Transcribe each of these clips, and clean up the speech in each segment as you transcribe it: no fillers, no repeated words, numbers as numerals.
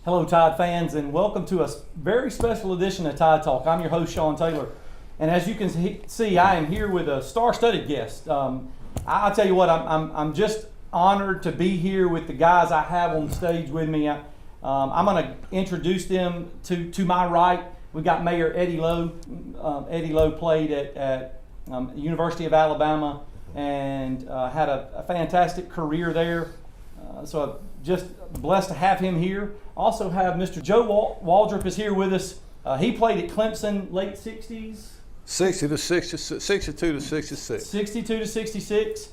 Hello, Tide fans, and welcome to a very special edition of Tide Talk. I'm your host, Sean Taylor, and as you can see, I am here with a star-studded guest. I'll tell you what, I'm just honored to be here with the guys I have on stage with me. I'm going to introduce them to my right. We got Mayor Eddie Lowe. Eddie Lowe played at University of Alabama and had a fantastic career there. So just blessed to have him here. Also have Mr. Joe Waldrop is here with us. He played at Clemson late 60s. 60 to 66, 62 to 66. 62 to 66.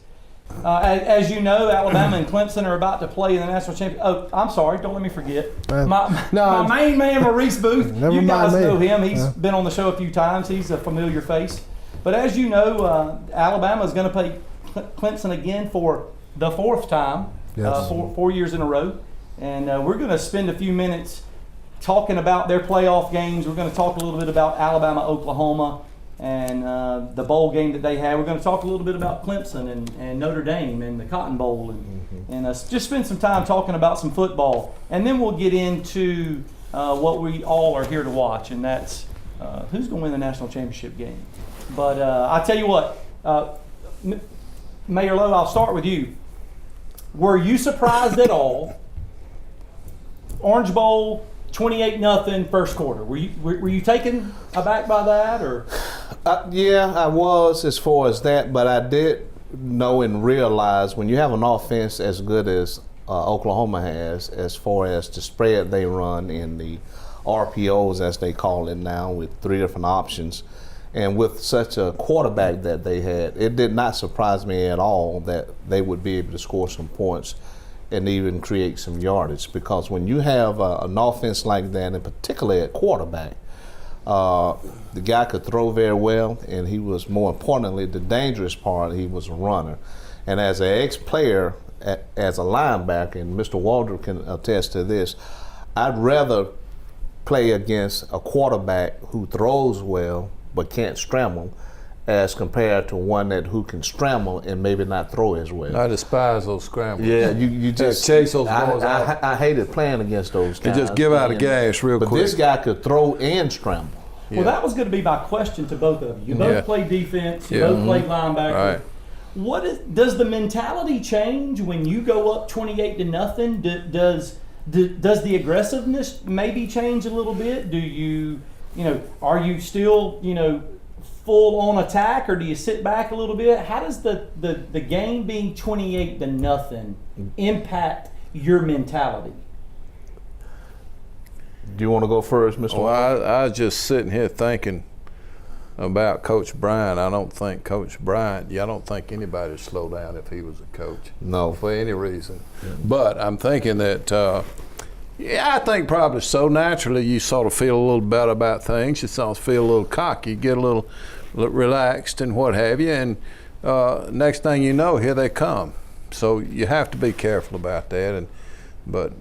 As you know, Alabama and Clemson are about to play in the national championship. Oh, I'm sorry, don't let me forget. My main man, Maurice Booth. You guys know him. He's been on the show a few times. He's a familiar face. But as you know, Alabama is going to play Clemson again for the fourth time. Yes. 4 years in a row. And we're going to spend a few minutes talking about their playoff games. We're going to talk a little bit about Alabama, Oklahoma, and the bowl game that they had. We're going to talk a little bit about Clemson and Notre Dame and the Cotton Bowl and just spend some time talking about some football. And then we'll get into what we all are here to watch, and that's who's going to win the national championship game. But I tell you what, Mayor Lowe, I'll start with you. Were you surprised at all? Orange Bowl, 28-0 first quarter. Were you taken aback by that, or? Yeah, I was as far as that, but I did know and realize when you have an offense as good as Oklahoma has, as far as the spread they run in the RPOs, as they call it now, with 3 different options, and with such a quarterback that they had, it did not surprise me at all that they would be able to score some points and even create some yardage. Because when you have an offense like that, and particularly at quarterback, the guy could throw very well, and he was, more importantly, the dangerous part, he was a runner. And as an ex-player, as a linebacker, and Mr. Waldrop can attest to this, I'd rather play against a quarterback who throws well but can't scramble, as compared to one who can scramble and maybe not throw as well. I despise those scrambles. Yeah, you just chase those balls out. I hated playing against those guys. You just give out a gas real quick. But this guy could throw and scramble. Well, that was going to be my question to both of you. You both play defense. You both play linebacker. Right. Does the mentality change when you go up 28-0? Does the aggressiveness maybe change a little bit? Do you are you still full on attack, or do you sit back a little bit? How does the game being 28-0 impact your mentality? Do you want to go first, Mr. Well, I was just sitting here thinking about Coach Bryant. I don't think anybody would slow down if he was a coach. No. For any reason. Yeah. But I'm thinking that, I think probably so. Naturally, you sort of feel a little better about things. You sort of feel a little cocky. You get a little relaxed and what have you. And next thing you know, here they come. So you have to be careful about that. But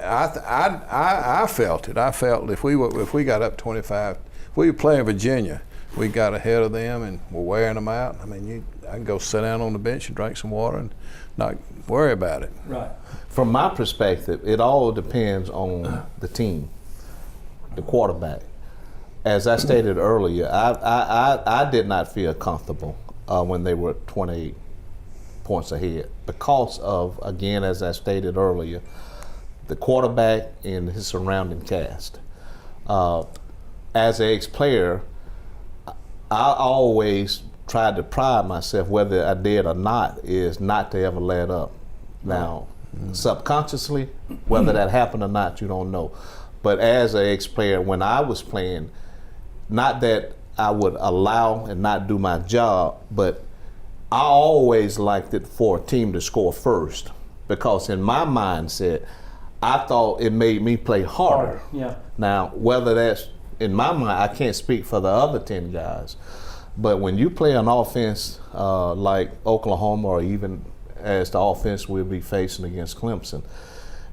I felt it. I felt if we got up 25, if we were playing Virginia, we got ahead of them and we're wearing them out. I mean, I can go sit down on the bench and drink some water and not worry about it. Right. From my perspective, it all depends on the team, the quarterback. As I stated earlier, I did not feel comfortable when they were 28 points ahead because of, again, as I stated earlier, the quarterback and his surrounding cast. As an ex-player, I always tried to pride myself, whether I did or not, is not to ever let up. Now, subconsciously, whether that happened or not, you don't know. But as an ex-player, when I was playing, not that I would allow and not do my job, but I always liked it for a team to score first, because in my mindset, I thought it made me play harder. Yeah. Now, whether that's in my mind, I can't speak for the other 10 guys, but when you play an offense like Oklahoma, or even as the offense we'll be facing against Clemson,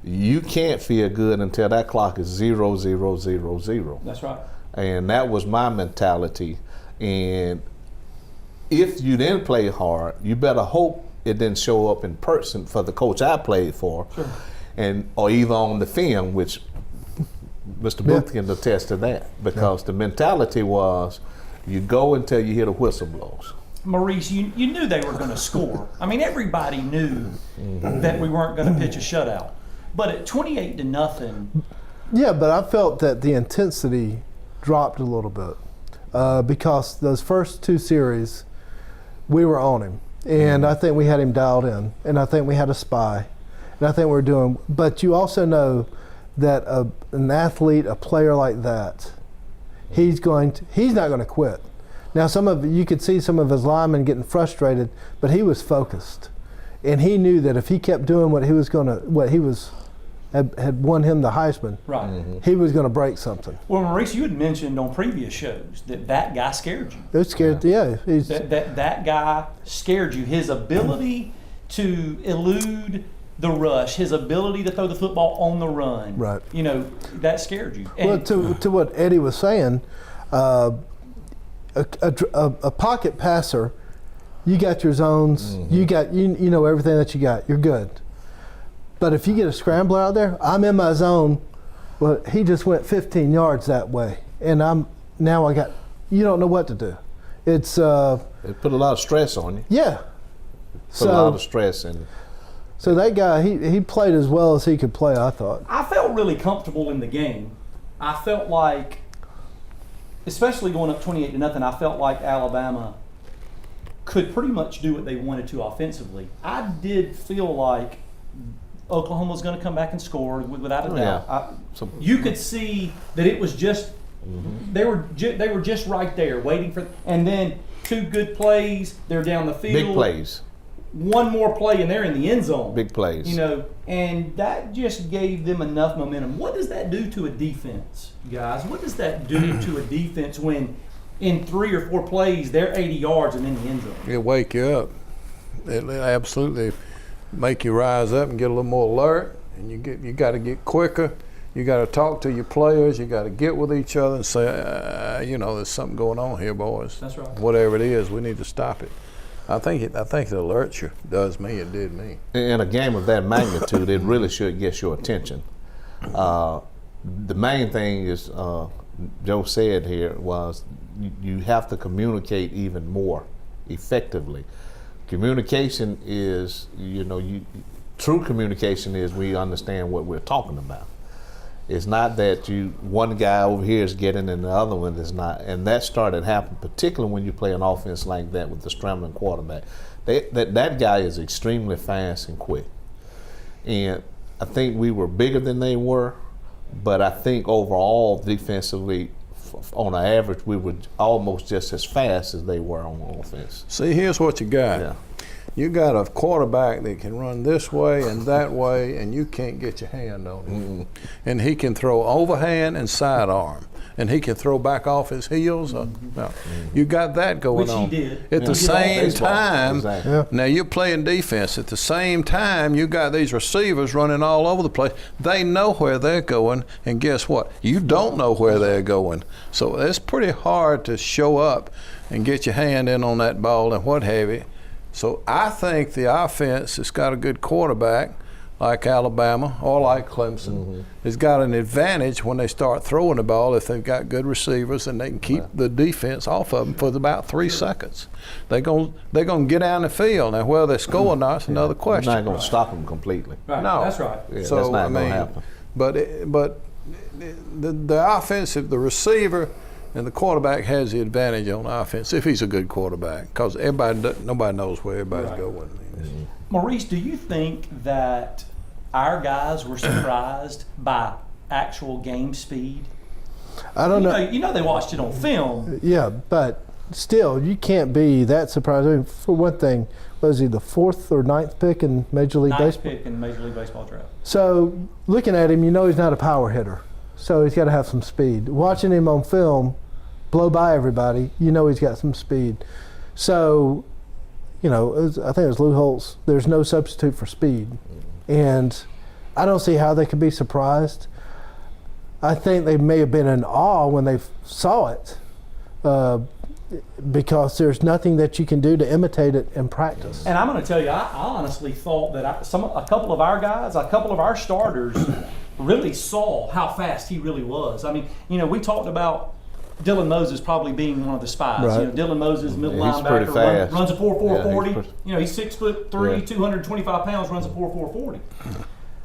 you can't feel good until that clock is 0, 0, 0, 0. That's right. And that was my mentality. And if you didn't play hard, you better hope it didn't show up in person for the coach I played for. Sure. or either on the film, which Mr. Booth can attest to that, because the mentality was you go until you hear the whistle blows. Maurice, you knew they were going to score. I mean, everybody knew that we weren't going to pitch a shutout. But at 28-0, Yeah, but I felt that the intensity dropped a little bit because those first two series, we were on him. And I think we had him dialed in. And I think we had a spy. And I think we're doing, but you also know that an athlete, a player like that, he's not going to quit. Now, you could see some of his linemen getting frustrated, but he was focused. And he knew that if he kept doing had won him the Heisman, right? He was going to break something. Well, Maurice, you had mentioned on previous shows that guy scared you. They're scared. Yeah, That guy scared you. His ability to elude the rush, his ability to throw the football on the run, right? You know, that scared you. Well, to what Eddie was saying, a pocket passer, you got your zones, you know everything that you got. You're good. But if you get a scrambler out there, I'm in my zone. Well, he just went 15 yards that way, and you don't know what to do. It put a lot of stress on you. Yeah. Put a lot of stress in. So that guy, he played as well as he could play, I thought. I felt really comfortable in the game. I felt like, especially going up 28-0, I felt like Alabama could pretty much do what they wanted to offensively. I did feel like Oklahoma was going to come back and score without a doubt. Yeah. You could see that it was just they were just right there waiting for, and then two good plays. They're down the field. Big plays. One more play and they're in the end zone. Big plays. You know, and that just gave them enough momentum. What does that do to a defense, guys? What does that do to a defense when in 3 or 4 plays they're 80 yards and in the end zone? It'll wake you up. It'll absolutely make you rise up and get a little more alert. And you got to get quicker. You got to talk to your players. You got to get with each other and say, there's something going on here, boys. That's right. Whatever it is, we need to stop it. I think it alerts you. Does me. It did me. In a game of that magnitude, it really should get your attention. The main thing is, Joe said here, was you have to communicate even more effectively. Communication is, true communication is we understand what we're talking about. It's not that one guy over here is getting and the other one is not. And that started happening, particularly when you play an offense like that with the scrambling quarterback. That guy is extremely fast and quick. And I think we were bigger than they were, but I think overall defensively, on an average, we were almost just as fast as they were on offense. See, here's what you got. Yeah. You got a quarterback that can run this way and that way, and you can't get your hand on him. And he can throw overhand and sidearm, and he can throw back off his heels. You got that going on. Which he did. At the same Baseball. time, Exactly. now you're playing defense. At the same time, you got these receivers running all over the place. They know where they're going, and guess what? You don't know where they're going. So it's pretty hard to show up and get your hand in on that ball and what have you. So I think the offense that's got a good quarterback, like Alabama or like Clemson, has got an advantage when they start throwing the ball if they've got good receivers and they can keep the defense off of them for about 3 seconds. They're gonna get down the field. Now, whether they score or not is another question. You're not going to stop them completely. Right. No. That's right. Yeah, So that's not I going mean, to happen. but the offensive, the receiver and the quarterback has the advantage on offense if he's a good quarterback, because nobody knows where everybody's going. Maurice, do you think that our guys were surprised by actual game speed? I don't know. You know they watched it on film. Yeah, but still, you can't be that surprised. I mean, for one thing, was he the 4th or 9th pick in Major League Ninth Baseball? pick in Major League Baseball draft. So looking at him, you know he's not a power hitter. So he's got to have some speed. Watching him on film blow by everybody, you know he's got some speed. So, I think it was Lou Holtz, there's no substitute for speed. And I don't see how they could be surprised. I think they may have been in awe when they saw it. because there's nothing that you can do to imitate it in practice. And I'm going to tell you, I honestly thought that a couple of our guys, a couple of our starters, really saw how fast he really was. I mean, we talked about Dylan Moses probably being one of the spies. Right. Dylan Moses, middle Yeah, he's pretty linebacker, fast. runs a 4.440. Yeah, He's 6'3", Yeah. 225 pounds, runs a 4.440.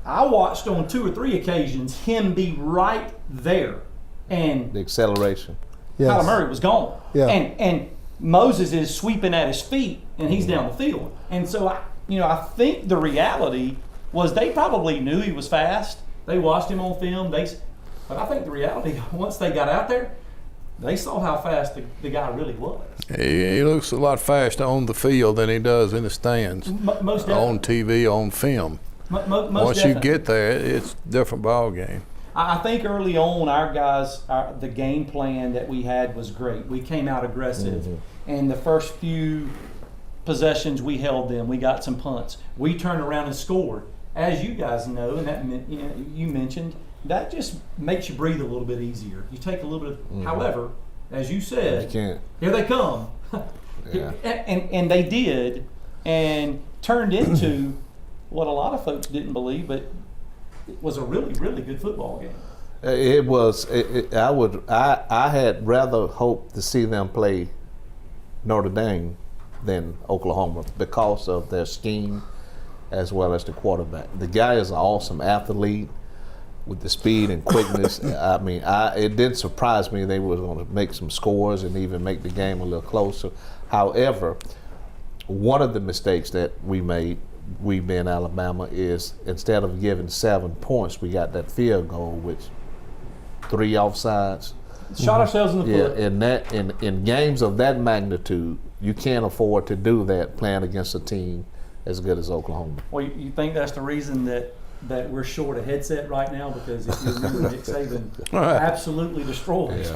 I watched on 2 or 3 occasions him be right there, and The acceleration. Yes. Kyler Murray was gone. Yeah. And Moses is sweeping at his feet, and he's down the field. And so I think the reality was they probably knew he was fast. They watched him on film. But I think the reality, once they got out there, they saw how fast the guy really was. He looks a lot faster on the field than he does in the stands, Most definitely. on TV, on film. Most Once definitely. you get there, it's a different ball game. I think early on, our guys, the game plan that we had was great. We came out aggressive, and the first few possessions we held them. We got some punts. We turned around and scored. As you guys know, and that you mentioned, that just makes you breathe a little bit easier. You take a little bit of. However, as you said, You can't. here they come, Yeah. and they did, and turned into what a lot of folks didn't believe, but it was a really, really good football game. It was. I had rather hoped to see them play Notre Dame than Oklahoma because of their scheme as well as the quarterback. The guy is an awesome athlete with the speed and quickness. I mean, it didn't surprise me they were going to make some scores and even make the game a little closer. However, one of the mistakes that we made, we being Alabama, is instead of giving 7 points, we got that field goal, which 3 offsides. Shot ourselves in the Yeah, foot. and in games of that magnitude, you can't afford to do that playing against a team as good as Oklahoma. Well, you think that's the reason that we're short a headset right now? Because if you remember, Nick Saban absolutely destroyed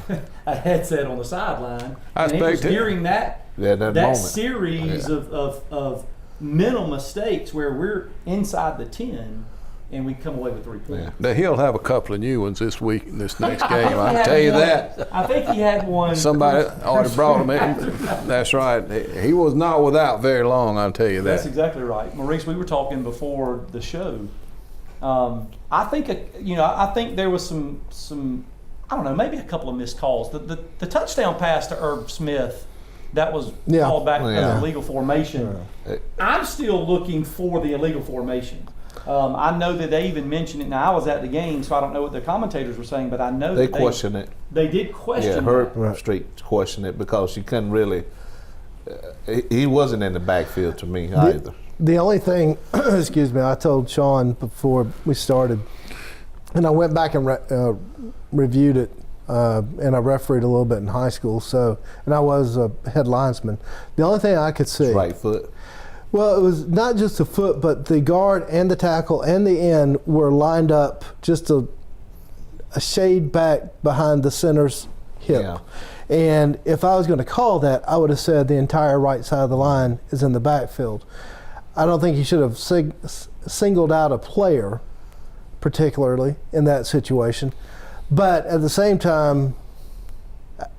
a headset on the sideline. I And it was expect it. during that moment. series of mental mistakes where we're inside the 10 and we come away with 3 points. Yeah. Now, he'll have a couple of new ones this week in this next I think game. he I had tell you one- that. I think he had one. Somebody already brought him in. That's right. He was not without very long, I'll tell you That's that. exactly right. Maurice, we were talking before the show. I think I think there was some I don't know, maybe a couple of missed calls. The touchdown pass to Herb Smith that was Yeah. called back Yeah. as illegal formation. I'm still looking for the illegal formation. I know that they even mentioned it. Now I was at the game, so I don't know what the commentators were saying, but I know They that question it. They did question. Yeah, that. Herb Right. Street questioned it because you couldn't really. He wasn't in the backfield to me either. The only thing, excuse me, I told Sean before we started, and I went back and reviewed it, and I refereed a little bit in high school. So, and I was a head linesman. The only thing I could see, Right foot. well, it was not just the foot, but the guard and the tackle and the end were lined up just a shade back behind the center's hip. Yeah. And if I was going to call that, I would have said the entire right side of the line is in the backfield. I don't think he should have singled out a player particularly in that situation. But at the same time,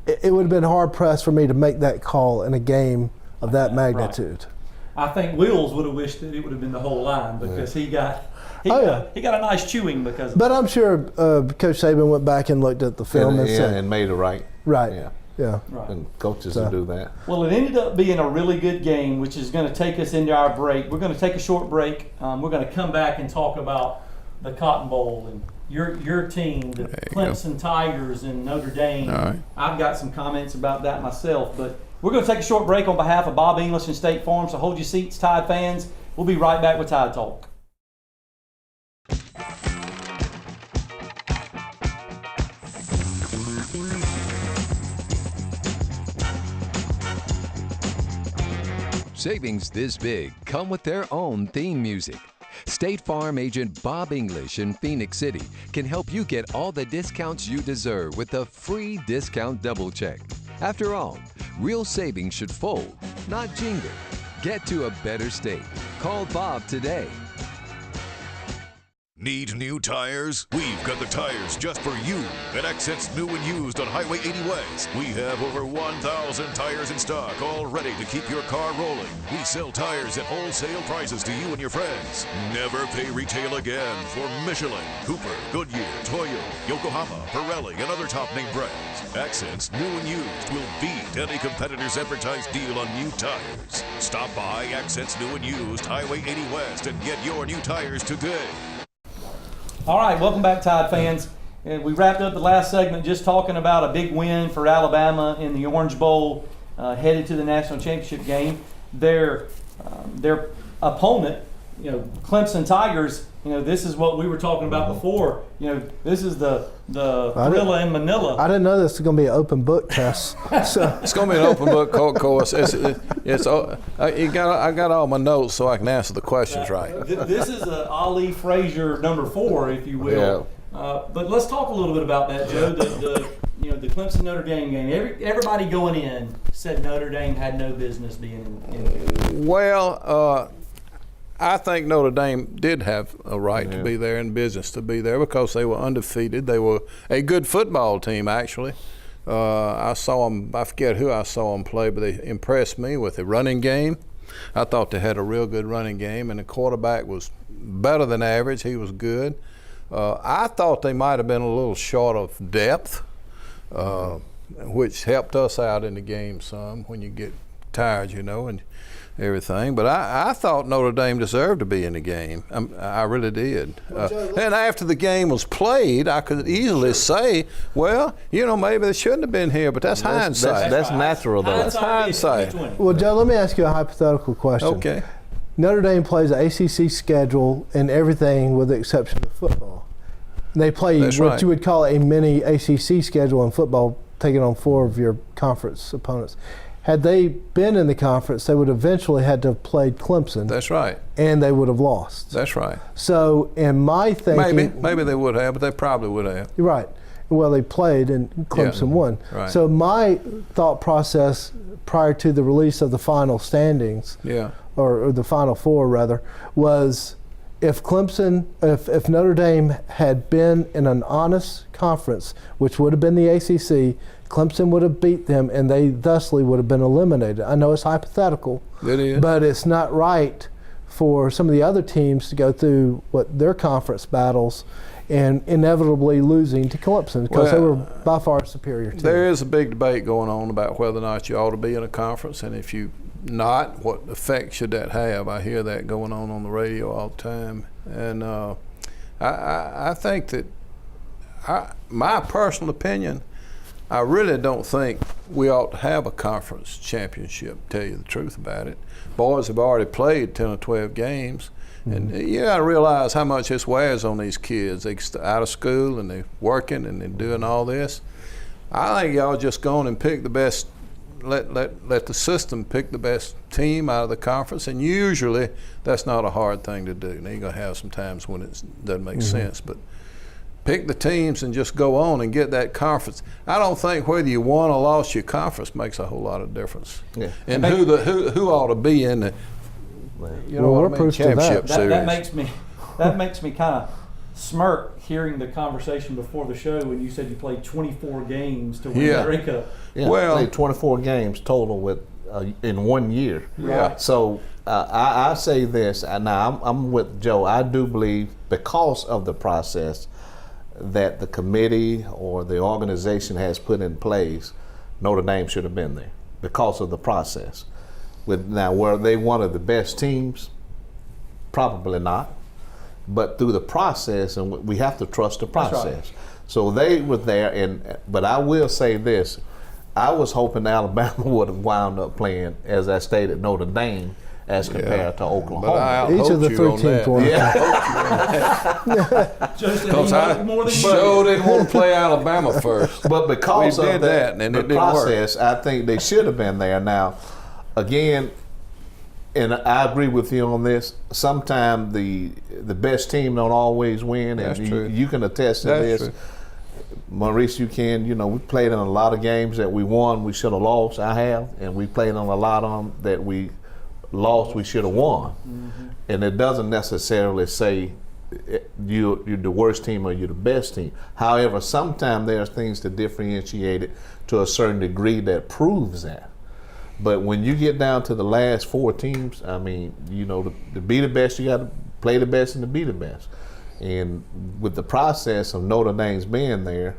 it would have been hard pressed for me to make that call in a game of that magnitude. I think Wills would have wished that it would have been the whole line because he got a nice chewing because of But I'm sure Coach Saban went back and looked at the film and said, and made it right. right, Yeah. yeah. Right. And coaches So- will do that. Well, it ended up being a really good game, which is going to take us into our break. We're going to take a short break. We're going to come back and talk about the Cotton Bowl and your team, the Clemson Tigers and Notre Dame. All right. I've got some comments about that myself, but we're going to take a short break on behalf of Bob English and State Farm, so hold your seats, Tide fans. We'll be right back with Tide Talk. Savings this big come with their own theme music. State Farm agent Bob English in Phoenix City can help you get all the discounts you deserve with a free discount double check. After all, real savings should fold, not jingle. Get to a better state. Call Bob today. Need new tires? We've got the tires just for you at Accents New and Used on Highway 80 West. We have over 1,000 tires in stock, all ready to keep your car rolling. We sell tires at wholesale prices to you and your friends. Never pay retail again for Michelin, Cooper, Goodyear, Toyo, Yokohama, Pirelli, and other top name brands. Accents New and Used will beat any competitor's advertised deal on new tires. Stop by Accents New and Used, Highway 80 West, and get your new tires today. All right, welcome back, Tide fans. And we wrapped up the last segment just talking about a big win for Alabama in the Orange Bowl, headed to the national championship game. Their opponent, Clemson Tigers. This is what we were talking about before. This is the gorilla in Manila. I didn't know this was going to be an open book test. So It's going to be an open book course. I got all my notes so I can answer the questions right. This is a Ali Frazier number 4, if you will. But let's talk a little bit about that, Joe. The Clemson Notre Dame game. Everybody going in said Notre Dame had no business being in. Well, I think Notre Dame did have a right to be there and business to be there because they were undefeated. They were a good football team, actually. I saw them, I forget who I saw them play, but they impressed me with the running game. I thought they had a real good running game, and the quarterback was better than average. He was good. I thought they might have been a little short of depth, which helped us out in the game some when you get tired, and everything. But I thought Notre Dame deserved to be in the game. I really did. And after the game was played, I could easily say, well, maybe they shouldn't have been here, but that's hindsight. That's natural, though. That's hindsight. well, Joe, let me ask you a hypothetical question. Okay. Notre Dame plays an ACC schedule and everything with the exception of football. They play That's what right. you would call a mini ACC schedule in football, taking on 4 of your conference opponents. Had they been in the conference, they would eventually had to have played Clemson. That's right. And they would have lost. That's right. So in my thinking, Maybe they would have, but they probably would have. you're right. Well, they played and Clemson won. Right. So my thought process prior to the release of the final standings, Yeah. or the Final Four rather, was if Notre Dame had been in an honest conference, which would have been the ACC, Clemson would have beat them and they thusly would have been eliminated. I know it's hypothetical, It is. but it's not right for some of the other teams to go through their conference battles and inevitably losing to Clemson because they were by far a superior team. There is a big debate going on about whether or not you ought to be in a conference, and if you not, what effect should that have? I hear that going on the radio all the time, and I think that my personal opinion, I really don't think we ought to have a conference championship, to tell you the truth about it. Boys have already played 10 or 12 games, and you got to realize how much this wears on these kids. They're out of school and they're working and they're doing all this. I think y'all just go on and pick the best, let the system pick the best team out of the conference, and usually that's not a hard thing to do. Now you're going to have some times when it doesn't make sense, but pick the teams and just go on and get that conference. I don't think whether you won or lost your conference makes a whole lot of difference. Yeah. And who ought to be in the we're proof to that. championship series. That makes me kind of smirk hearing the conversation before the show when you said you played 24 games to win the Grey Cup. Yeah, Well- played 24 games total with in 1 year. Yeah. So I say this, and now I'm with Joe. I do believe because of the process that the committee or the organization has put in place, Notre Dame should have been there because of the process. Now, were they one of the best teams? Probably not. But through the process, and we have to trust the process. right. So they were there, but I will say this. I was hoping Alabama would have wound up playing, as I stated, Notre Dame as compared to Oklahoma. But I Each of the outhope you 3 on teams that. won. Joe said Because he I wanted more than sure didn't want to play Alabama first. But because We of did that, and the it didn't work. process, I think they should have been there. Now, again, and I agree with you on this. Sometimes the best team don't always win, and That's true. you can attest to That's this. true. Maurice, you can. We played in a lot of games that we won, we should have lost. I have, and we played in a lot of them that we lost, we should have won. And it doesn't necessarily say you're the worst team or you're the best team. However, sometimes there's things to differentiate it to a certain degree that proves that. But when you get down to the last 4 teams, I mean, you know, to be the best, you got to play the best and to be the best. And with the process of Notre Dame's being there,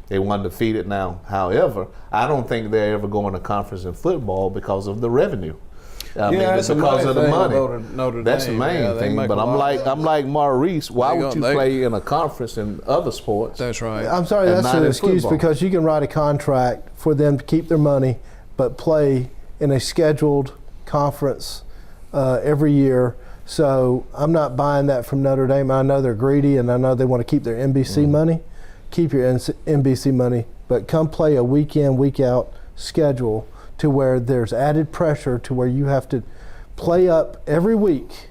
they won undefeated now. However, I don't think they're ever going to conference in football because of the revenue. I mean, that's the because main of the thing money. about Notre That's the Dame. main Yeah, they thing. make But a I'm lot of like Maurice. Why would you they- play in a conference in other sports? That's right. I'm sorry, And that's not an in excuse football. because you can write a contract for them to keep their money, but play in a scheduled conference every year. So I'm not buying that from Notre Dame. I know they're greedy, and I know they want to keep their NBC money. Keep your NBC money, but come play a week in, week out schedule to where there's added pressure to where you have to play up every week,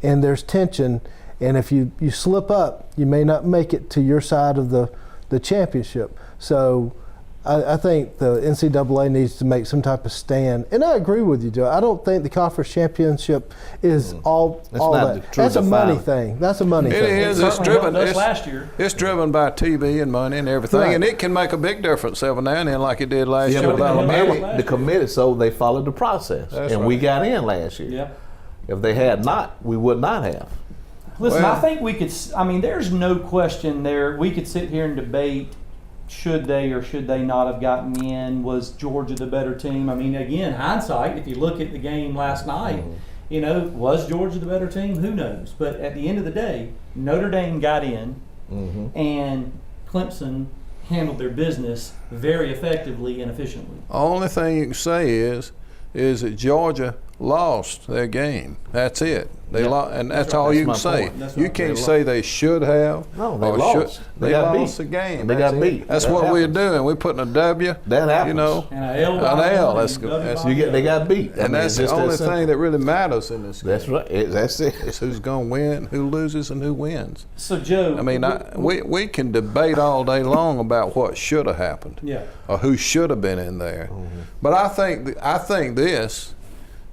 and there's tension. And if you slip up, you may not make it to your side of the championship. So I think the NCAA needs to make some type of stand. And I agree with you, Joe. I don't think the conference championship is all That's not the that. true That's a money defining. thing. That's a money It thing. is. It It's certainly driven. helped us It's, last year. it's driven by TV and money and everything, Right. and it can make a big difference every now and then, like it did last Yeah, year but with Alabama. the Alabama. committee, the committee, so they followed the process, That's and we right. got in last year. Yeah. If they had not, we would not have. Listen, Well- I think we could. I mean, there's no question there. We could sit here and debate: should they or should they not have gotten in? Was Georgia the better team? I mean, again, hindsight. If you look at the game last night, you know, was Georgia the better team? Who knows? But at the end of the day, Notre Dame got in, and Clemson handled their business very effectively and efficiently. Only thing you can say is that Georgia lost their game. That's it. They Yeah. lost, and that's right. all That's you can my say. point. That's You right. can't They say they should have. No, they or lost. They They got lost beat. the game. They That's got it. beat. That's That what we're happens. doing. We're putting a W. That happens. You know, And a L. An by L, one that's and good. W That's- by You get, they the other. got beat. I and mean, that's it's the just only that simple. thing that really matters in this game. That's right. That's it. Is who's going to win, who loses, and who wins. So Joe, I mean, we can debate all day long about what should have happened, yeah. or who should have been in there. But I think this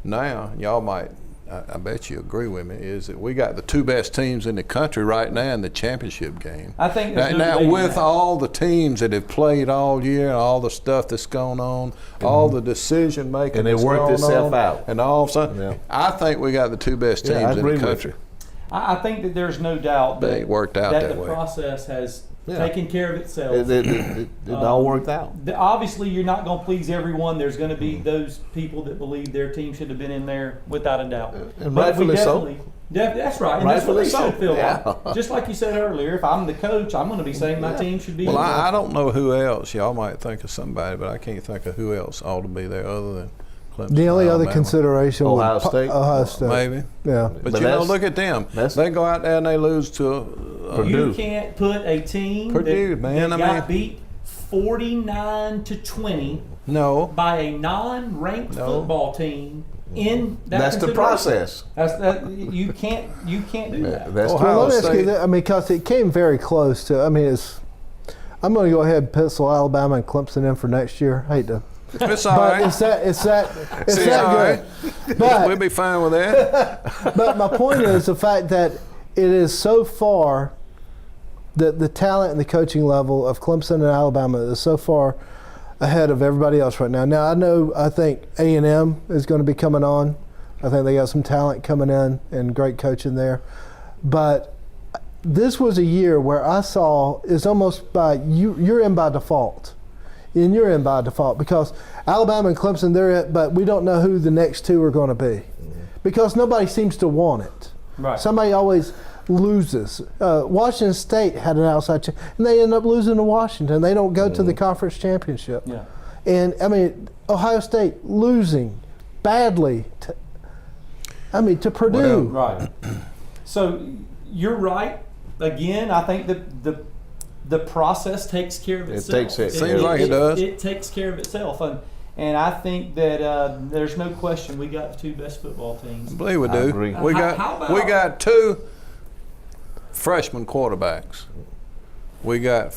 now, y'all might, I bet you agree with me, is that we got the 2 best teams in the country right now in the championship game. I think there's no now debating with that. all the teams that have played all year and all the stuff that's going on, all the decision making, And it that's worked going itself on, out. and all of a sudden, Yeah. I think we got the 2 best teams Yeah, I in agree the with country. you. I think that there's no doubt But that it worked out that the way. process has Yeah. taken care of itself. It all worked out. Obviously, you're not going to please everyone. There's going to be those people that believe their team should have been in there, without a doubt. And But we rightfully so. definitely- that's right. And that's what Rightfully they so. should feel Yeah. like. Just like you said earlier, if I'm the coach, I'm going to be saying my team should be Well, in there. I don't know who else. Y'all might think of somebody, but I can't think of who else ought to be there other than Clemson. The only other Alabama. consideration Ohio was State? Ohio State. Maybe. Yeah. But, But you know, that's- look at them. that's- They go out there and they lose to Purdue. You can't put a team Purdue, that, man, that I got beat 49-20 no. by a non-ranked No. football team in that That's the consideration. process. You can't do that. That's Ohio Well, let me ask State. you that. I mean, because it came very close to. I mean, I'm going to go ahead and pencil Alabama and Clemson in for next year. I hate to, It's all but right. it's that See, all good. We'll But be fine with that. but my point is the fact that it is so far that the talent and the coaching level of Clemson and Alabama is so far ahead of everybody else right now. Now I think A&M is going to be coming on. I think they got some talent coming in and great coaching there. But this was a year where I saw it's almost by you're in by default. And you're in by default because Alabama and Clemson, they're it, but we don't know who the next 2 are going to be because nobody seems to want it. Right. Somebody always loses. Washington State had an outside chance, and they end up losing to Washington. They don't go to the conference championship. Yeah. And, I mean, Ohio State losing badly to Purdue. Right. So you're right. Again, I think that the process takes care of itself. takes it- Seems like it does. It takes care of itself, and I think that there's no question we got the 2 best football teams. I believe we I do. agree. We got How about- we got 2 freshman quarterbacks. We got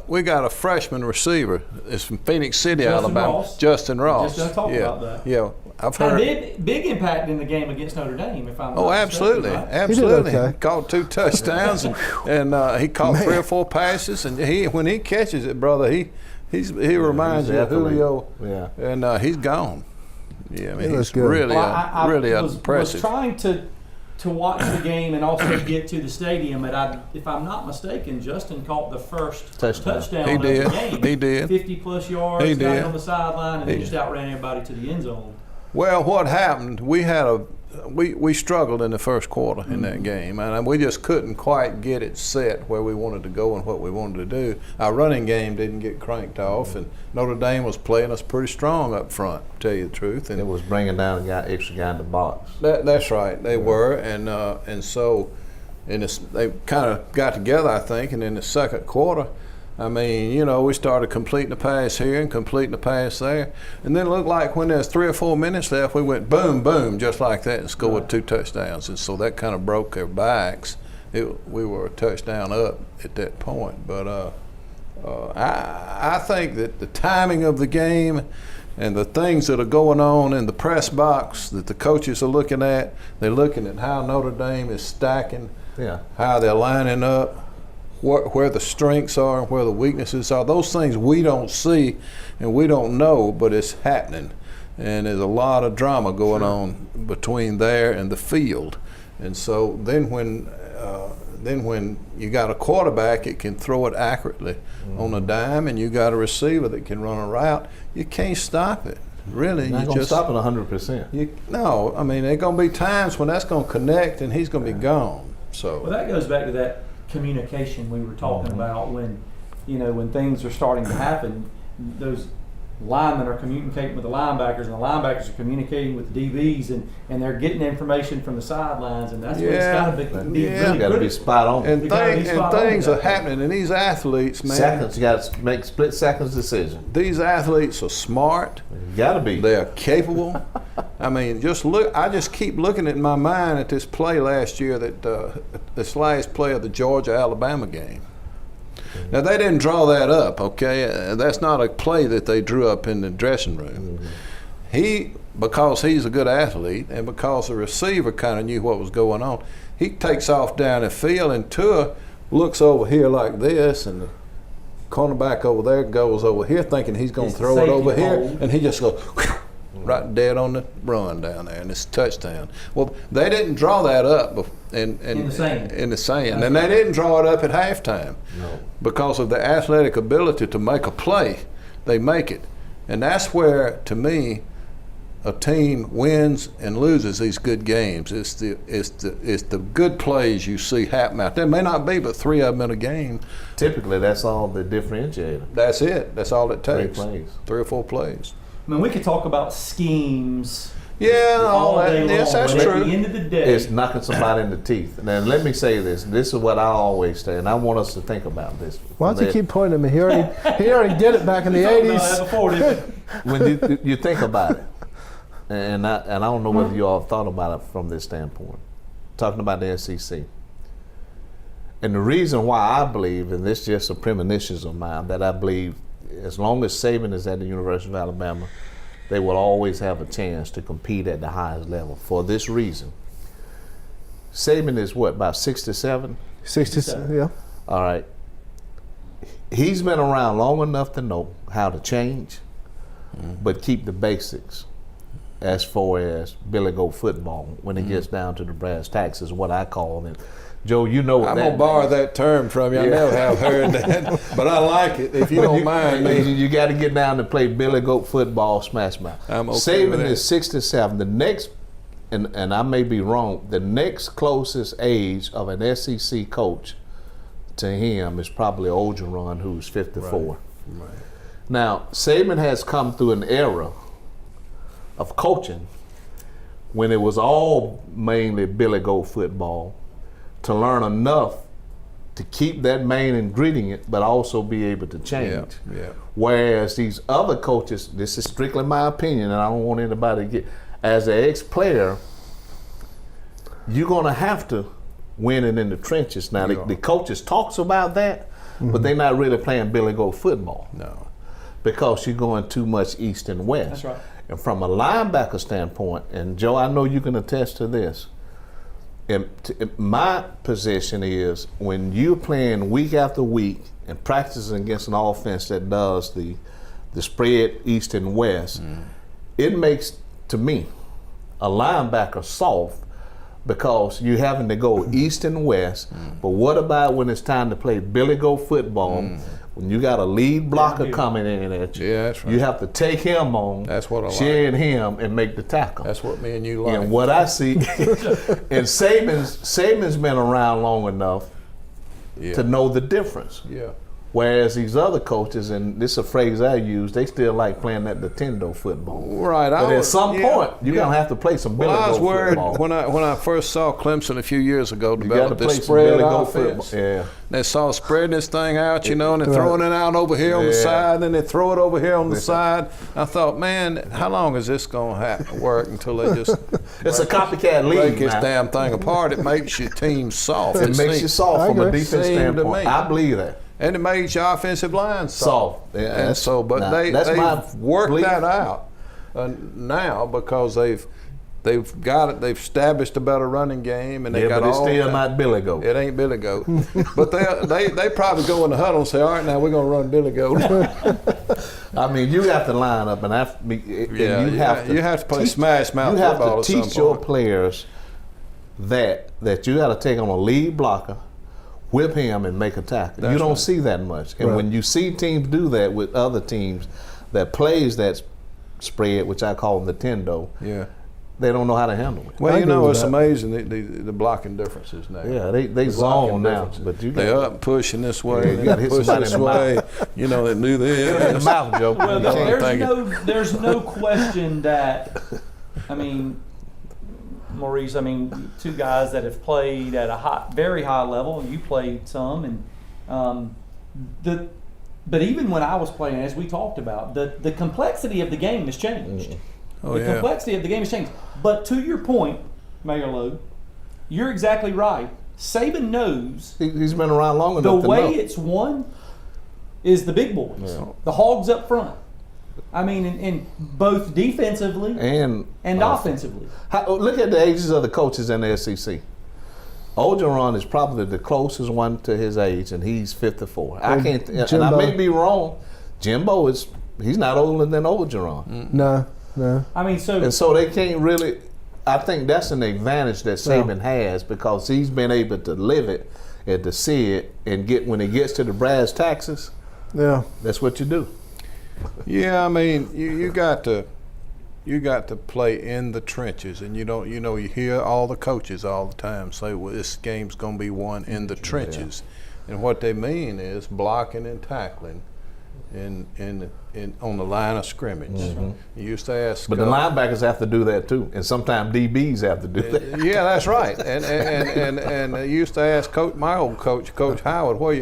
we got a freshman receiver. It's from Phoenix City, Justin Alabama. Ross. Justin Ross. Just gonna talk yeah. about that. Yeah. I've Had a heard. big impact in the game against Notre Dame, if I'm Oh, not absolutely, mistaken, right? absolutely. okay. He caught 2 touchdowns, and he caught 3 or 4 passes. And when he catches it, brother, he reminds you of definitely- Julio. yeah. And he's gone. Yeah, I mean, He looks he's good. really, Well, I really was impressive. trying to watch the game and also get to the stadium, and if I'm not mistaken, Justin caught the first touchdown He of did. the game. He did. 50-plus yards, He got did. on the sideline, and then He just did. outran everybody to the end zone. Well, what happened? We struggled in the first quarter in that game, and we just couldn't quite get it set where we wanted to go and what we wanted to do. Our running game didn't get cranked off, and Notre Dame was playing us pretty strong up front, to tell you the truth. And It was bringing down a guy, extra guy in the box. that's right, they were, and so they kind of got together, I think, and in the second quarter, I mean, you know, we started completing the pass here and completing the pass there, and then it looked like when there's 3 or 4 minutes left, we went boom, boom, just like that, and scored 2 touchdowns, and so that kind of broke their backs. We were a touchdown up at that point, but I think that the timing of the game and the things that are going on in the press box that the coaches are looking at, they're looking at how Notre Dame is stacking, Yeah. how they're lining up, where the strengths are and where the weaknesses are. Those things we don't see and we don't know, but it's happening. And there's a lot of drama going on between there and the field. And so then when you got a quarterback, it can throw it accurately on a dime, and you got a receiver that can run a route, you can't stop it. Really, Not you gonna just stop it 100%. no. I mean, there's gonna be times when that's gonna connect, and he's gonna be gone. So. Well, that goes back to that communication we were talking about when things are starting to happen. Those linemen are communicating with the linebackers, and the linebackers are communicating with the DBs, and they're getting information from the sidelines, and that's what it's got to be Yeah. really Got to be critical. spot on. And, You gotta be spot on things with are that. happening, and these athletes, man, Seconds, you got to make split seconds decision. these athletes are smart. You got to be. They're capable. I mean, just look. I just keep looking in my mind at this play last year, this last play of the Georgia-Alabama game. Now, they didn't draw that up, okay? That's not a play that they drew up in the dressing room. Because he's a good athlete and because the receiver kind of knew what was going on, he takes off down the field, and Tua looks over here like this, and the cornerback over there goes over here thinking he's going to It's throw it over safety here, hold. and he just goes right dead on the run down there, and it's a touchdown. Well, they didn't draw that up in the sand. and they didn't draw it up at halftime. No. Because of the athletic ability to make a play, they make it. And that's where, to me, a team wins and loses these good games. It's the good plays you see happen out there. May not be but 3 of them in a game. Typically, that's all the differentiator. That's it. That's all it 3 takes. plays. 3 or 4 plays. I mean, we could talk about schemes Yeah, all that. day Yes, long, that's but true. At the end of the day, It's knocking somebody in the teeth. Now, let me say this. This is what I always say, and I want us to think about this. Why don't you keep pointing at me? He already did it back in the we talked about that 80s. before, didn't we? When you think about it, and I don't know whether you all thought about it from this standpoint, talking about the SEC. And the reason why I believe, and this is just a premonition of mine, that I believe as long as Saban is at the University of Alabama, they will always have a chance to compete at the highest level. For this reason, Saban is what, about 67? 67, yeah. All right. He's been around long enough to know how to change, but keep the basics as far as Billy Goat football when it gets down to the brass tacks is what I call it. Joe, you know what I'm that going to borrow that term from you. I never have heard that, but I like it. If you don't mind me. You got to get down to play Billy Goat football, smash mouth. I'm okay with Saban that. is 67. The next, and I may be wrong, the next closest age of an SEC coach to him is probably Orgeron, who's 54. Right. Now, Saban has come through an era of coaching when it was all mainly Billy Goat football to learn enough to keep that main ingredient, but also be able to change. Yeah. Whereas these other coaches, this is strictly my opinion, and I don't want anybody to get, as an ex-player, you're gonna have to win it in the trenches. Now, the coaches talks about that, but they're not really playing Billy Goat football No. because you're going too much east and west. That's right. And from a linebacker standpoint, and Joe, I know you can attest to this. My position is when you're playing week after week and practicing against an offense that does the spread east and west, it makes, to me, a linebacker soft because you're having to go east and west. But what about when it's time to play Billy Goat football? When you got a lead blocker coming in at you, that's right. you have to take him on, That's what I like. shed him, and make the tackle. That's what me and you like. And what I see, and Saban's been around long enough to know the difference. Yeah. Whereas these other coaches, and this is a phrase I use, they still like playing that Nintendo football. Right. But at some point, you're gonna have to play some Billy Well, I was Goat worried football. when I first saw Clemson a few years ago You got to develop play this some spread Billy Goat offense. football. Yeah. They saw spreading this thing out, you know, and they're throwing it out over here on the Yeah. side, then they throw it over here on the side. I thought, man, how long is this going to work until they just It's a copycat break league this now. damn thing apart? It makes your team soft. It makes you soft from a agree. defense Seemed to standpoint. me. I believe that. And it makes your offensive line soft. Yeah, And that's- so, but now, they've that's my worked belief. that out now because they've got it. They've established a better running game, and they Yeah, got but it's all still that. not Billy Goat. It ain't Billy Goat. But they probably go in the huddle and say, all right, now we're going to run Billy Goat. I mean, you have to line up, and you have to play smash mouth You have football to at some teach your point. players that you got to take on a lead blocker, whip him, and make a tackle. That's You don't right. see that much, and when you see teams do that with other teams that plays that spread, which I call Nintendo, Yeah. they don't know how to handle it. Well, I you agree know, with it's that. amazing the blocking differences now. Yeah, they The zone blocking now, differences. but you they got up pushing this way, Yeah, you and gotta hit push somebody this in the way. You know, they do in the this. mouth, Joe. Well, You can't- there's no question that, I mean, Maurice, I mean, two guys that have played at a very high level, and you played some, and but even when I was playing, as we talked about, the complexity of the game has changed. Oh, The yeah. complexity of the game has changed. But to your point, Mayor Lowe, you're exactly right. Saban knows He's been around long the enough to way know. it's won is the big boys, the hogs up front. I mean, in both defensively and offensively. Look at the ages of the coaches in the SEC. Orgeron is probably the closest one to his age, and he's 54. I can't, and I Jimbo. may be wrong. Jimbo he's not older than Orgeron, No. I mean, so and so they can't really. I think that's an advantage that Saban has because he's been able to live it and to see it and get when it gets to the brass taxes. Yeah. That's what you do. Yeah, I mean, you got to play in the trenches, and you hear all the coaches all the time say, "Well, this game's going to be won in the trenches," and what they mean is blocking and tackling, in on the line of scrimmage. You used to ask, But the linebackers have to do that too, and sometimes DBs have to do that. yeah, that's right, and I used to ask my old coach, Coach Howard, what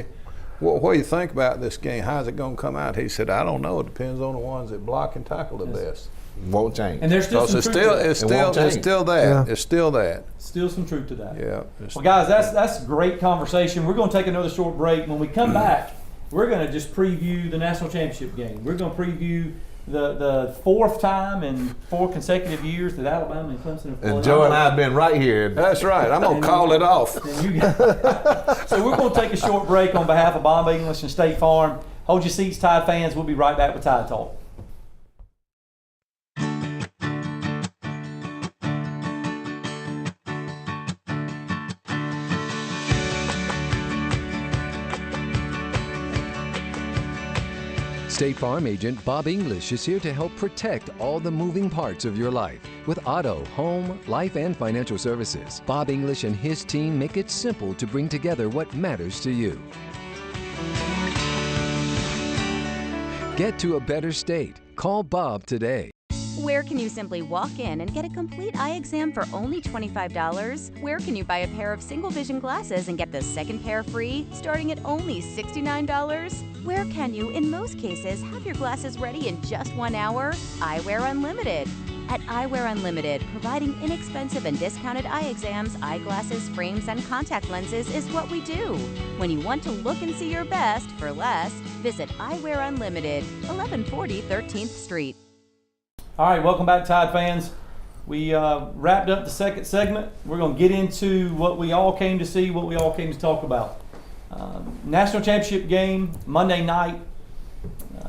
do you think about this game? How's it going to come out? He said, I don't know. It depends on the ones that block and tackle the best. Won't change. and there's still Because some truth to that. it's change. still that. Yeah. It's still that. Still some truth to that. Yeah. Well, guys, that's a great conversation. We're going to take another short break. When we come back, we're going to just preview the national championship game. We're going to preview the fourth time in 4 consecutive years that Alabama and Clemson have played. And Joe and I have been right here. That's right. I'm going to call it off. And you so we're going to take a short break on behalf of Bob English and State Farm. Hold your seats, Tide fans. We'll be right back with Tide Talk. State Farm agent Bob English is here to help protect all the moving parts of your life. With auto, home, life, and financial services, Bob English and his team make it simple to bring together what matters to you. Get to a better state. Call Bob today. Where can you simply walk in and get a complete eye exam for only $25? Where can you buy a pair of single vision glasses and get the second pair free, starting at only $69? Where can you, in most cases, have your glasses ready in just 1 hour? Eyewear Unlimited. At Eyewear Unlimited, providing inexpensive and discounted eye exams, eyeglasses, frames, and contact lenses is what we do. When you want to look and see your best for less, visit Eyewear Unlimited, 1140 13th Street. All right, welcome back, Tide fans. We wrapped up the second segment. We're going to get into what we all came to see, what we all came to talk about. National championship game, Monday night.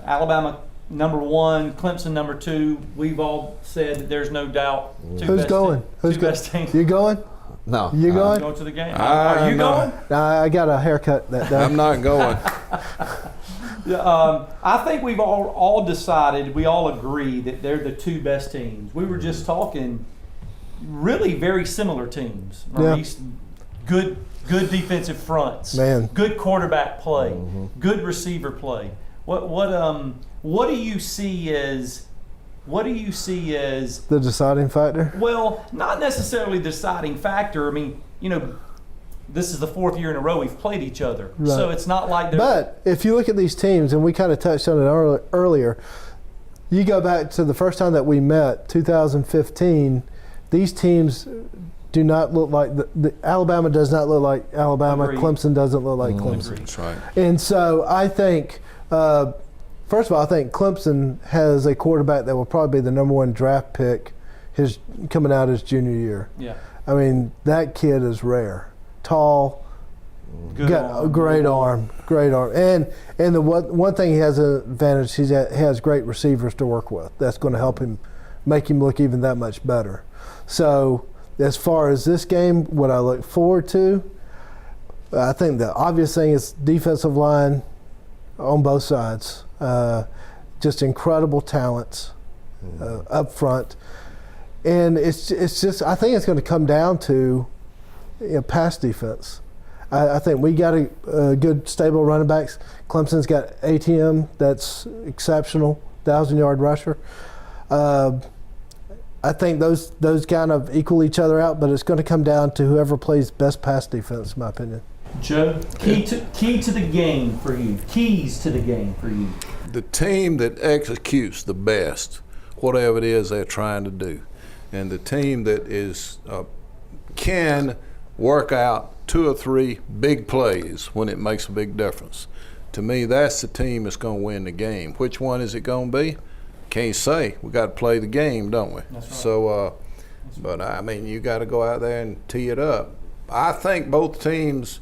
Alabama #1, Clemson #2. We've all said that there's no doubt. Who's going? Who's best teams. You going? No. You going? Going to the game. Are you no. going? I got a haircut that day. I'm not going. I think we've all decided, we all agree that they're the two best teams. We were just talking really very similar teams. Maurice, good defensive fronts. Man. Good quarterback play. Good receiver play. What do you see as The deciding factor? well, not necessarily the deciding factor. I mean, this is the 4th year in a row we've played each other. Right. So it's not like they're But if you look at these teams, and we kind of touched on it earlier, you go back to the first time that we met, 2015, these teams do not look like the Alabama does not look like Alabama. Agreed. Clemson doesn't look like Clemson. That's right. And so I think, first of all, I think Clemson has a quarterback that will probably be the #1 draft pick coming out his junior year. Yeah. I mean, that kid is rare. Tall, Good got arm. a great arm, and the one thing he has an advantage. He has great receivers to work with. That's going to help him, make him look even that much better. So as far as this game, what I look forward to, I think the obvious thing is defensive line on both sides. Just incredible talents up front, and it's just I think it's going to come down to pass defense. I think we got a good stable running backs. Clemson's got ATM that's exceptional, 1,000-yard rusher. I think those kind of equal each other out, but it's going to come down to whoever plays best pass defense, in my opinion. Joe, key to the game for you. Keys to the game for you. The team that executes the best, whatever it is they're trying to do, and the team that is can work out 2 or 3 big plays when it makes a big difference. To me, that's the team that's going to win the game. Which one is it going to be? Can't say. We got to play the game, don't we? That's right. So, but I mean, you got to go out there and tee it up. I think both teams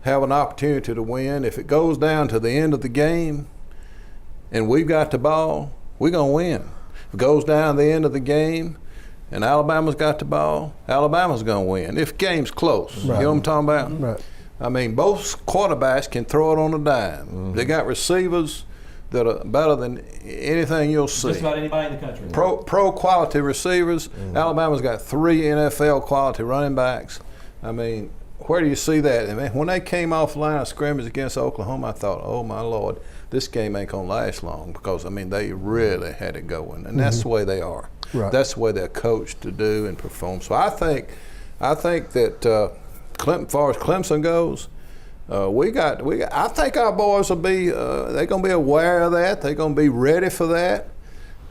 have an opportunity to win. If it goes down to the end of the game and we've got the ball, we're going to win. If it goes down to the end of the game and Alabama's got the ball, Alabama's going to win. If the game's close. Right. You know what I'm talking about? Right. I mean, both quarterbacks can throw it on a dime. They got receivers that are better than anything you'll see. Just about anybody in the country. Pro quality receivers. Alabama's got 3 NFL quality running backs. I mean, where do you see that? I mean, when they came off the line of scrimmage against Oklahoma, I thought, oh my Lord, this game ain't gonna last long because I mean they really had it going, and that's the way they are. Right. That's the way they're coached to do and perform. So I think that as far as Clemson goes, I think our boys will be. They're gonna be aware of that. They're gonna be ready for that.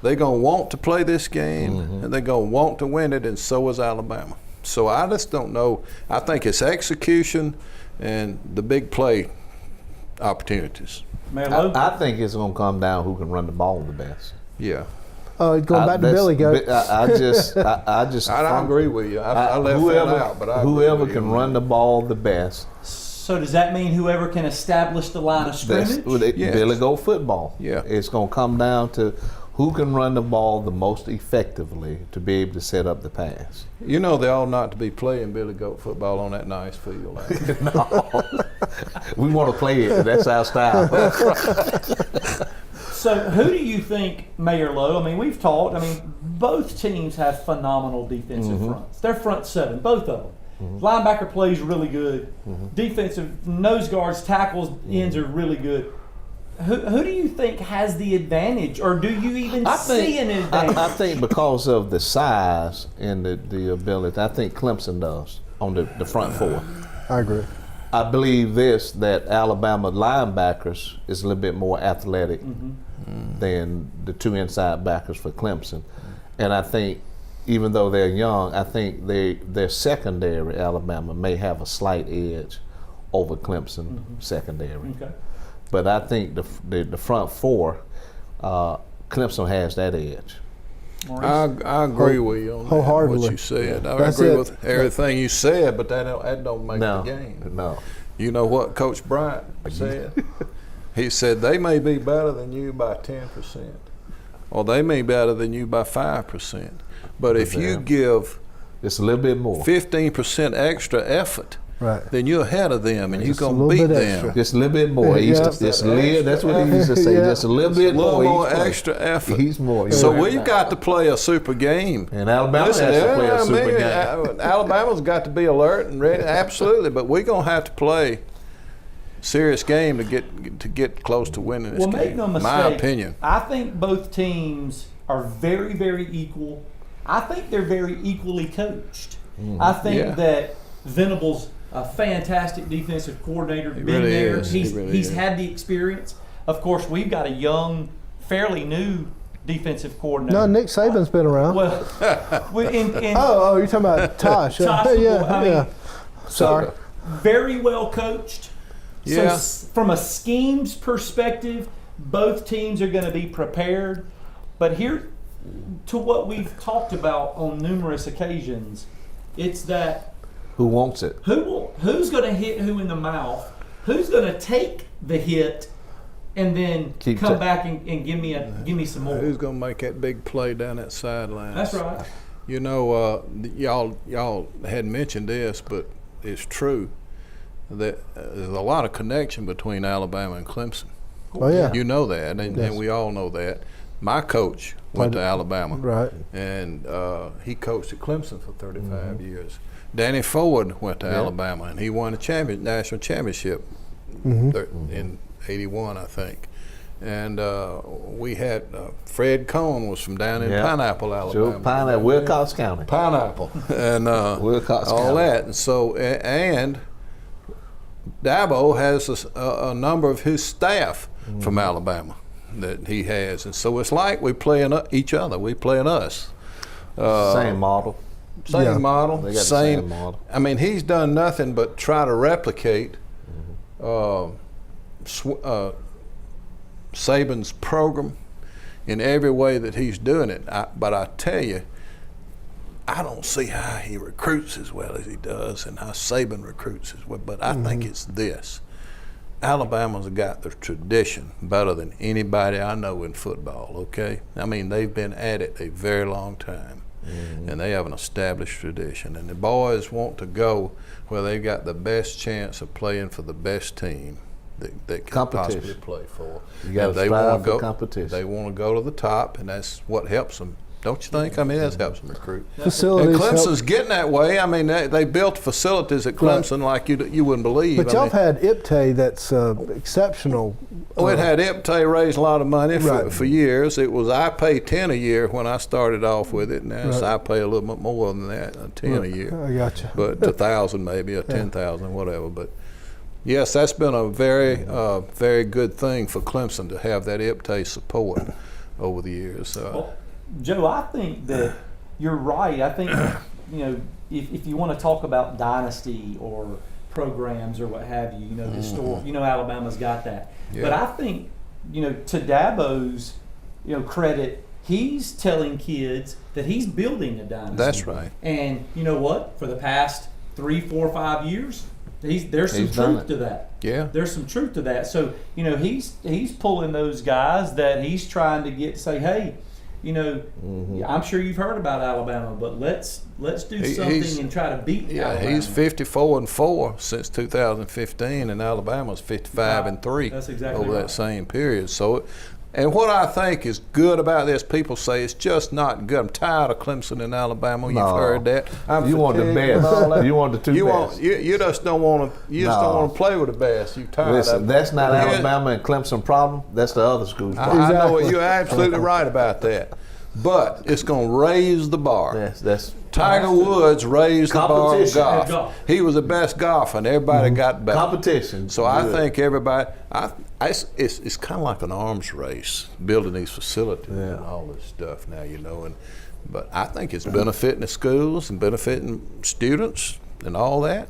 They're gonna want to play this game, and they're gonna want to win it, and so is Alabama. So I just don't know. I think it's execution and the big play opportunities. Mayor Lowe? I think it's going to come down who can run the ball the best. Yeah. Going back to Billy Goat. I just I agree with you. I left that out, but I agree whoever with you can on run that. the ball the best. So does that mean whoever can establish the line of scrimmage? Yes. Billy Goat football. Yeah. It's going to come down to who can run the ball the most effectively to be able to set up the pass. You know they ought not to be playing Billy Goat football on that nice field. We want to play it. That's our style. So who do you think, Mayor Lowe? I mean, we've talked. I mean, both teams have phenomenal defensive fronts. They're front seven, both of them. Linebacker plays really good. Defensive nose guards, tackles, ends are really good. Who do you think has the advantage, or do you even see an advantage? I think because of the size and the ability, I think Clemson does on the front 4. I agree. I believe that Alabama linebackers is a little bit more athletic than the 2 inside backers for Clemson. And I think even though they're young, I think their secondary, Alabama, may have a slight edge over Clemson secondary. Okay. But I think the front 4, Clemson has that edge. I agree with you on that, Wholeheartedly. what you said. I That's agree it. with everything you said, but that don't make No, the game. no. You know what Coach Bryant said? He said they may be better than you by 10%, or they may be better than you by 5%. But if you give It's a little bit more. 15% extra effort, Right. then you're ahead of them, and you're Just a going to little beat bit them. extra. Just a little bit more. He used to, Yeah. just a little, that's what he used to say. Yeah. Just a little A bit little more each play. extra effort. He's more. So yeah. we've got to play a super game. And Alabama has to play a super game. Alabama's got to be alert and ready, absolutely. But we're gonna have to play serious game to get close to winning this Well, game. make no mistake. My opinion. I think both teams are very, very equal. I think they're very equally coached. I think Yeah. that Venable's a fantastic defensive coordinator. Been really there. is. He He's really he's is. had the experience. Of course, we've got a young, fairly new defensive coordinator. No, Nick Saban's been around. Well, in Oh, you're talking about Tosh. Tosh, yeah, I mean, yeah. Sorry. very well coached. So Yeah. from a schemes perspective, both teams are going to be prepared. But here, to what we've talked about on numerous occasions, it's that Who wants it? who's going to hit who in the mouth, who's going to take the hit, and then Keep come ta- back and give me some more. Who's gonna make that big play down that sideline? That's right. You know, y'all hadn't mentioned this, but it's true that there's a lot of connection between Alabama and Clemson. Oh, yeah. You know that, and we all know that. My coach went to Alabama, Right. and he coached at Clemson for 35 years. Danny Ford went to Alabama, and he won a national championship in '81, I think. And we had Fred Cohn was from down in Yeah. Pineapple, Alabama. Joe Pineapple, Wilcox County. Pineapple, and Wilcox all County. that. And so, and Dabo has a number of his staff from Alabama that he has, and so it's like we playing each other. We playing us. Same model. Same Yeah. model. They got the same model. I mean, he's done nothing but try to replicate Saban's program in every way that he's doing it. But I tell you, I don't see how he recruits as well as he does and how Saban recruits as well. But I think it's this. Alabama's got the tradition better than anybody I know in football, okay? I mean, they've been at it a very long time. And they have an established tradition. And the boys want to go where they've got the best chance of playing for the best team that can Competition. possibly play for. You gotta And they strive wanna for go, competition. They want to go to the top, and that's what helps them. Don't you think? I mean, that helps them recruit. And Facilities Clemson's help. getting that way. I mean, they built facilities at Clemson like you wouldn't believe. But I y'all mean, have had IPTAY that's exceptional. Oh, it had IPTAY raised a lot of money Right. for years. It was I pay 10 a year when I started off with it. Now I pay a little bit more than that, 10 a year. I got you. But 1,000 maybe, or 10,000, whatever. But yes, that's been a very, very good thing for Clemson to have that IPTAY support over the years. Well, Joe, I think that you're right. I think, if you want to talk about dynasty or programs or what have you, the historic, Alabama's got that. Yeah. But I think, to Dabo's, credit, he's telling kids that he's building a dynasty. That's right. And you know what? For the past 3, 4, 5 years, there's some He's done truth it. to that. Yeah. There's some truth to that. So, he's pulling those guys that he's trying to get to say, hey, I'm sure you've heard about Alabama, but let's do He's- something and try to beat Yeah, Alabama. he's 54-4 since 2015, and Alabama's 55-3 That's exactly over right. that same period. So, and what I think is good about this, people say it's just not good. I'm tired of Clemson and Alabama. You've No. heard that. I'm You want the fatigued with best. all that. You want the two You best. you just don't want to. You just don't No. want to play with the best. You tired of Listen, it. that's not Here- Alabama and Clemson problem. That's the other school's problem. I know Exactly. you're absolutely right about that. But it's going to raise the bar. That's Tiger Woods raised the bar of Competition. golf. Golf. He was the best golfer, and everybody got better. competition. So I Good. think everybody, it's kind of like an arms race, building these facilities and all this stuff now, but I think it's benefiting the schools and benefiting students, and all that.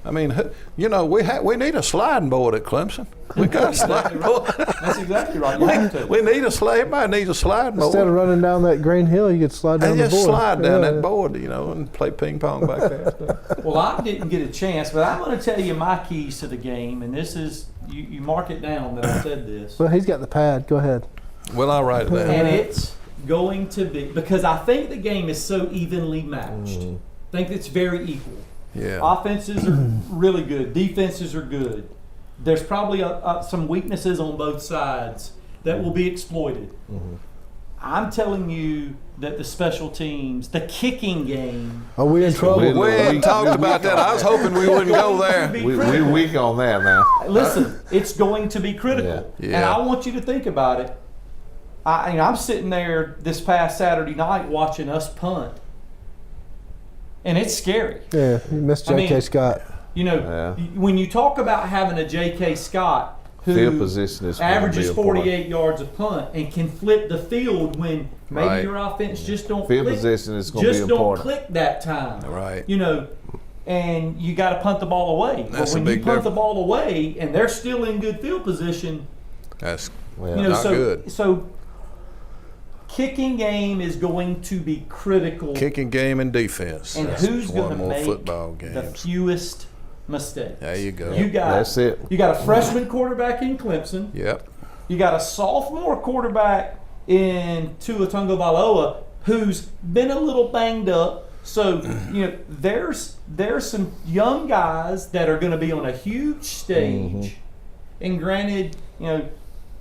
I mean, you know, we need a sliding board at Clemson. We got a sliding board. That's exactly right. You have to. We need everybody needs a sliding board. Instead of running down that green hill, you could slide down And the just board. slide down Yeah, that board, you know, and play ping pong back there. Well, I didn't get a chance, but I'm going to tell you my keys to the game, and this is you mark it down that I said this, Well, he's got the pad. Go ahead. Well, I'll write it down. and it's going to be because I think the game is so evenly matched. I think it's very equal. Yeah. Offenses are really good. Defenses are good. There's probably some weaknesses on both sides that will be exploited. I'm telling you that the special teams, the kicking game, Are we in trouble? We ain't talked about that. I was hoping we wouldn't go there. We weak on that now. listen, it's going to be critical. Yeah. And I want you to think about it. I'm sitting there this past Saturday night watching us punt, and it's scary. Yeah, you missed I J.K. mean, Scott. You know, when you talk about having a J.K. Scott who Field position is gonna averages be important. 48 yards a punt and can flip the field when maybe Right. your offense just don't Field click, position is gonna be just don't important. click that time. Right. You know, and you got to punt the ball away. That's but a when you big punt the difference. ball away and they're still in good field position, That's you know, not so good. so kicking game is going to be critical. Kicking game and defense. and That's who's one going to more make football the games. fewest mistakes? There you go. You got That's it. You got a freshman quarterback in Clemson. Yep. You got a sophomore quarterback in Tua Tagovailoa who's been a little banged up. So you know there's some young guys that are going to be on a huge stage. And granted, you know,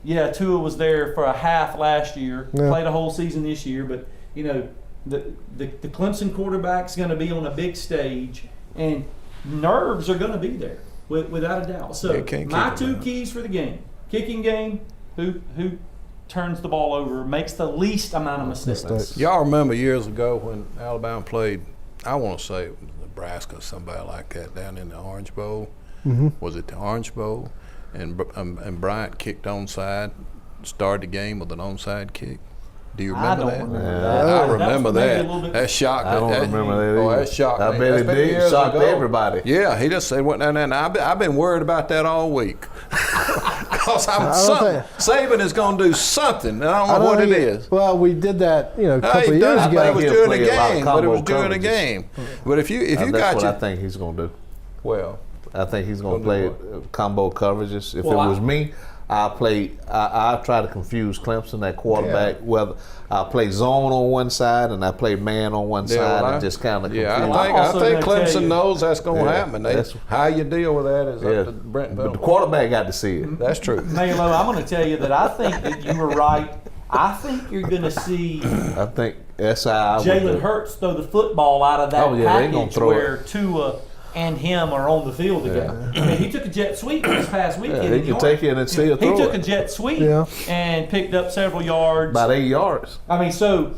yeah, Tua was there for a half last year, Yeah. played a whole season this year, but you know the Clemson quarterback's going to be on a big stage, and nerves are going to be there without a doubt. So You can't my keep 'em two out. keys for the game: kicking game, who turns the ball over, makes the least amount of mistakes. Y'all remember years ago when Alabama played, I want to say it was Nebraska, somebody like that, down in the Orange Bowl. Was it the Orange Bowl? And Bryant kicked onside, started the game with an onside kick. Do you I remember don't that? remember that. I That was remember maybe a that. little bit- That shocked. I don't remember that Oh, either. that shocked I me. bet That's it been did. years Shocked ago. everybody. Yeah, he just said, "What?" And I've been worried about that all week. Because Saban is going to do something, and I don't know what it is. Well, we did that, a couple He of done years it, but it ago. was He'll during the play a lot of game. But it was combo during the coverages. game. But if you That's got what your I think he's going to do. well, I think he's going to Gonna play do combo coverages. If Well, it was me, I try to confuse Clemson, that quarterback. Whether I play zone on one side and I play man on one side, and just kind of confuse. yeah, Well, I'm I also think gonna tell Clemson you- knows that's going to Yeah, happen. that's- How you deal with that is Yeah. up to Brent But the Venables. quarterback got to see it. That's true. Maylo, I'm going to tell you that I think that you were right. I think you're going to see I think that's how I would do Jalen it. Hurts throw the football out of that Oh, yeah, they gonna package throw it. where Tua and him are on the field together. I mean, he took a jet sweep this past weekend. Yeah, he in can York. take it and still He throw took it. a jet sweep Yeah. and picked up several yards. About 8 yards. I mean, so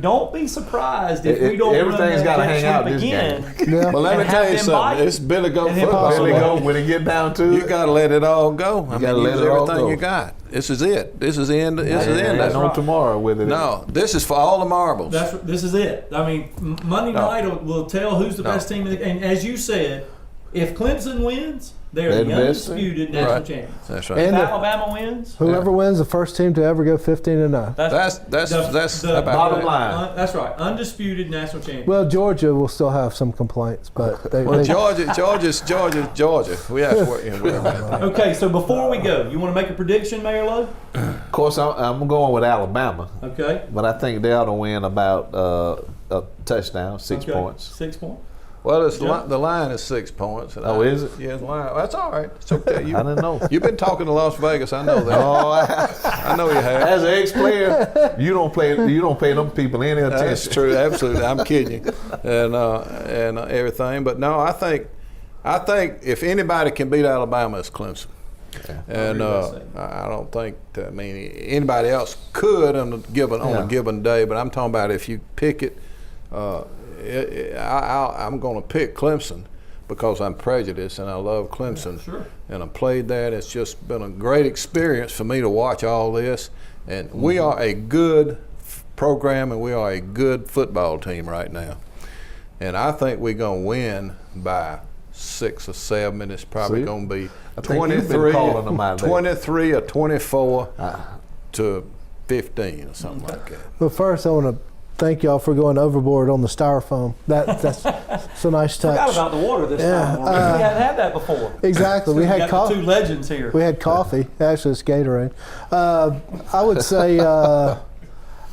don't be surprised if we don't Everything's run that gotta jet hang out sweep this again. Yeah. Well, let me and tell have you them something. bite It's Billy Goat and then football. possibly There they Well, go when they get down to You it. got to let it all go. I gotta mean, let use it all everything go. you got. This is it. This is the end. This is the end. Ain't That's no right. tomorrow with it. No, this is for all the marbles. This is it. I mean, Monday No. night will tell who's the No. best team. And as you said, if Clemson wins, they're They're the the best team. undisputed national Right. champions. That's right. If And if- Alabama wins, Whoever wins, the first team to ever go 15-0. That's the about bottom right. line. That's right. Undisputed national champions. Well, Georgia will still have some complaints, but they, Well, they Georgia. We have to work about that. Okay, so before we go, you want to make a prediction, Mayor Lowe? Of course, I'm going with Alabama, Okay. but I think they ought to win about a touchdown, 6 Okay. points. 6 points. Well, Yeah. the line is 6 points. and Oh, is it? Yeah, the line. That's all right. It's okay. I didn't know. You've been talking to Las Vegas. I know that. Oh, I know you have. as an ex-player, you don't pay them people any attention. That's true. Absolutely. I'm kidding you. And everything. But no, I think if anybody can beat Alabama, it's Clemson. And I don't think anybody else could on a given day. But I'm talking about if you pick it, I'm going to pick Clemson because I'm prejudiced and I love Clemson. Sure. And I played that. It's just been a great experience for me to watch all this. And we are a good program and we are a good football team right now. and I think we're gonna win by 6 or 7. It's probably See? gonna be I think you've been calling them out there. 23 or 24 to 15 or something like that. But first, I want to thank y'all for going overboard on the styrofoam. That's a nice touch. Forgot about the water this Yeah, time. We hadn't had that before. Exactly. We We had got the coffee. two legends here. We had coffee. Actually, it's Gatorade. I would say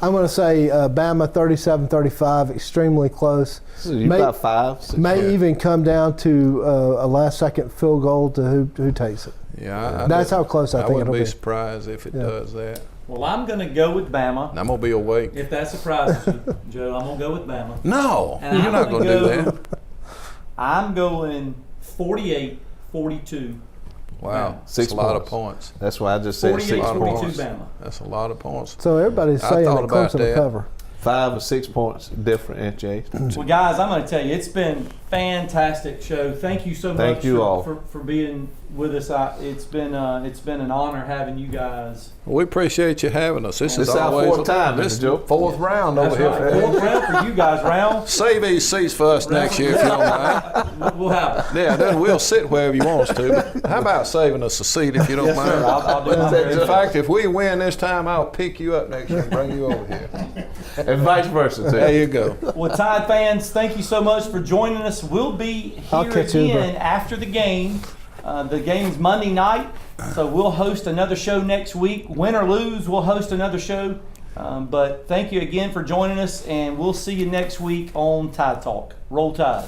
I'm going to say Bama 37-35, extremely close. So you about 5, 6. May even come down to a last-second field goal to who takes it. Yeah, That's how close I think wouldn't it'll be be. surprised if it does that. Well, I'm going to go with Bama. And I'm gonna be awake. If that surprises you, Joe, I'm going to go with Bama. No, And you're I'm not gonna gonna do go- that. I'm going 48-42. Wow, Six that's a lot of points. points. That's why I just said 6 48-42 points. Bama. That's a lot of points. So everybody's I saying thought that about Clemson will that. cover. 5 or 6 points differentiate. Well, guys, I'm going to tell you, it's been fantastic show. Thank you so Thank much you all. for being with us. It's been an honor having you guys. We appreciate you having us. This is This our always fourth time, This is Mr. Joe. the fourth round That's over right. here. Fourth round for you guys. Round. Save these seats for us next year if you don't mind. We'll have it. Yeah, then we'll sit wherever you want us to. But how about saving us a seat if you don't Yes, mind? sir. I'll do my very In best. fact, if we win this time, I'll pick you up next year and bring you over here. And vice versa, too. There you go. Well, Tide fans, thank you so much for joining us. We'll be I'll here catch you, again bro. after the game. The game's Monday night, so we'll host another show next week. Win or lose, we'll host another show. But thank you again for joining us, and we'll see you next week on Tide Talk. Roll Tide.